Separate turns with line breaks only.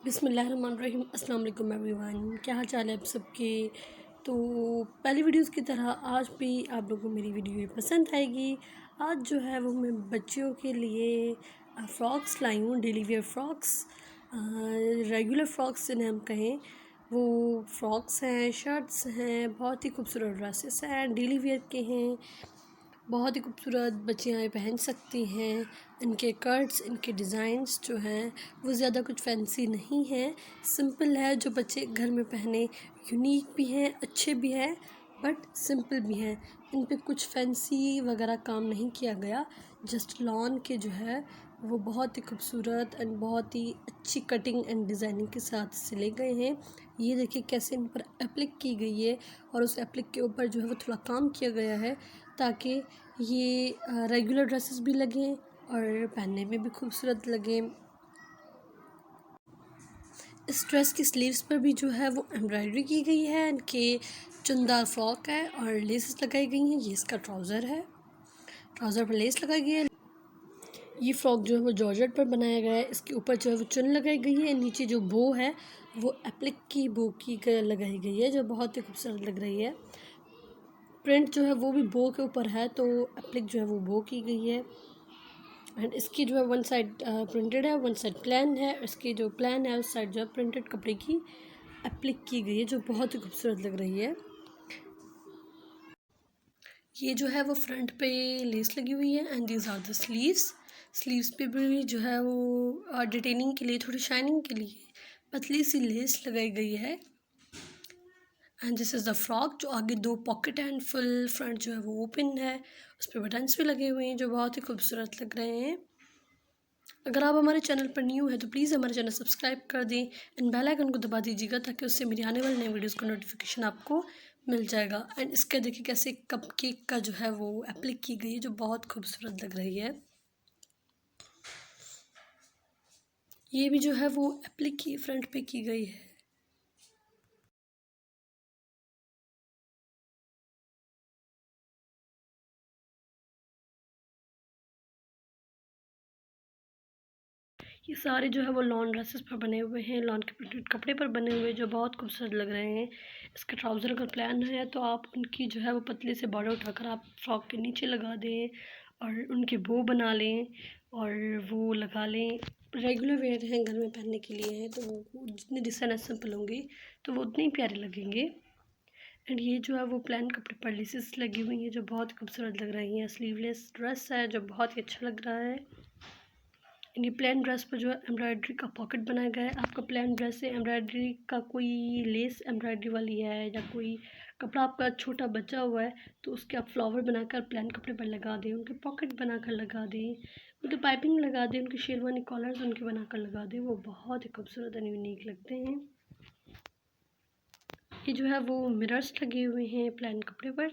बिस्मिल्लाहिर्रहमानिर्रहीम। अस्सलाम वालेकुम एवरीवन, क्या हाल चाल है आप सबके। तो पहली वीडियोस की तरह आज भी आप लोगों को मेरी वीडियो पसंद आएगी। आज जो है वो मैं बच्चियों के लिए फ़्रॉक्स लाई हूँ, daily wear frocks, regular frocks जिन्हें हम कहें वो फ़्रॉक्स हैं, शर्ट्स हैं, बहुत ही खूबसूरत ड्रेसेस हैं, डेली वेयर के हैं, बहुत ही खूबसूरत बच्चियाँ ये पहन सकती हैं। इनके कट्स, इनके डिज़ाइंस जो हैं वो ज़्यादा कुछ फैंसी नहीं है, सिंपल है, जो बच्चे घर में पहने यूनिक भी हैं, अच्छे भी हैं, बट सिंपल भी हैं। इन पे कुछ फैंसी वगैरह काम नहीं किया गया, जस्ट लॉन के जो है वो बहुत ही खूबसूरत एंड बहुत ही अच्छी कटिंग एंड डिज़ाइनिंग के साथ सिले गए हैं। ये देखिए कैसे इन पर एप्लिक की गई है और उस एप्लिक के ऊपर जो है वो थोड़ा काम किया गया है ताकि ये रेगुलर ड्रेसेस भी लगें और पहनने में भी खूबसूरत लगें। इस ड्रेस की स्लीव्स पर भी जो है वो एम्ब्रॉयडरी की गई है, इनके चुनदार फ्रॉक है और लेसेस लगाई गई हैं। ये इसका ट्राउज़र है, ट्राउज़र पर लेस लगाई गई है। ये फ्रॉक जो है वो जॉर्जेट पर बनाया गया है, इसके ऊपर जो है वो चुन लगाई गई है, नीचे जो बो है वो एप्लिक की बो की लगाई गई है जो बहुत ही खूबसूरत लग रही है। प्रिंट जो है वो भी बो के ऊपर है, तो एप्लिक जो है वो बो की गई है एंड इसकी जो है वन साइड प्रिंटेड है, वन साइड प्लान है। इसकी जो प्लान है उस साइड जो है प्रिंटेड कपड़े की एप्लिक की गई है जो बहुत ही खूबसूरत लग रही है। ये जो है वो फ्रंट पे लेस लगी हुई है and these are the sleeves. Sleeves पे भी जो है वो डिटेनिंग के लिए, थोड़ी शाइनिंग के लिए पतली सी लेस लगाई गई है। And this is the frock, जो आगे दो पॉकेट एंड फुल फ्रंट जो है वो ओपन है, उस पर बटन्स भी लगे हुए हैं जो बहुत ही खूबसूरत लग रहे हैं। अगर आप हमारे चैनल पर न्यू है तो प्लीज़ हमारे चैनल सब्सक्राइब कर दें एंड बेल आइकन को दबा दीजिएगा ताकि उससे मेरी आने वाली नई वीडियोस का नोटिफिकेशन आपको मिल जाएगा। एंड इसका देखिए कैसे कप केक का जो है वो एप्लिक की गई है जो बहुत खूबसूरत लग रही है। ये भी जो है वो एप्लिक की फ्रंट पे की गई है। ये सारे जो है वो लॉन ड्रेसेस पर बने हुए हैं, लॉन के प्रिंटेड कपड़े पर बने हुए हैं जो बहुत खूबसूरत लग रहे हैं। इसका ट्राउज़र अगर प्लान है तो आप उनकी जो है वो पतले से बॉर्डर उठाकर आप फ्रॉक के नीचे लगा दें और उनके बो बना लें और वो लगा लें। रेगुलर वेयर हैं, घर में पहनने के लिए हैं, तो वो जितने डिसेंट एंड सिंपल होंगे तो वो उतने ही प्यारे लगेंगे। एंड ये जो है वो प्लान कपड़े पर लेसेस लगी हुई हैं जो बहुत खूबसूरत लग रही हैं। स्लीवलेस ड्रेस है जो बहुत ही अच्छा लग रहा है। ये प्लेन ड्रेस पर जो है एम्ब्रॉयडरी का पॉकेट बनाया गया है। आपका प्लेन ड्रेस है, एम्ब्रॉयडरी का कोई लेस एम्ब्रॉयडरी वाली है या कोई कपड़ा आपका छोटा बचा हुआ है तो उसके आप फ्लावर बनाकर प्लेन कपड़े पर लगा दें, उनके पॉकेट बनाकर लगा दें, उनके पाइपिंग लगा दें, उनके शेरवानी कॉलर्स उनके बनाकर लगा दें, वो बहुत ही खूबसूरत एंड यूनिक लगते हैं। ये जो है वो मिरर्स लगे हुए हैं प्लेन कपड़े पर।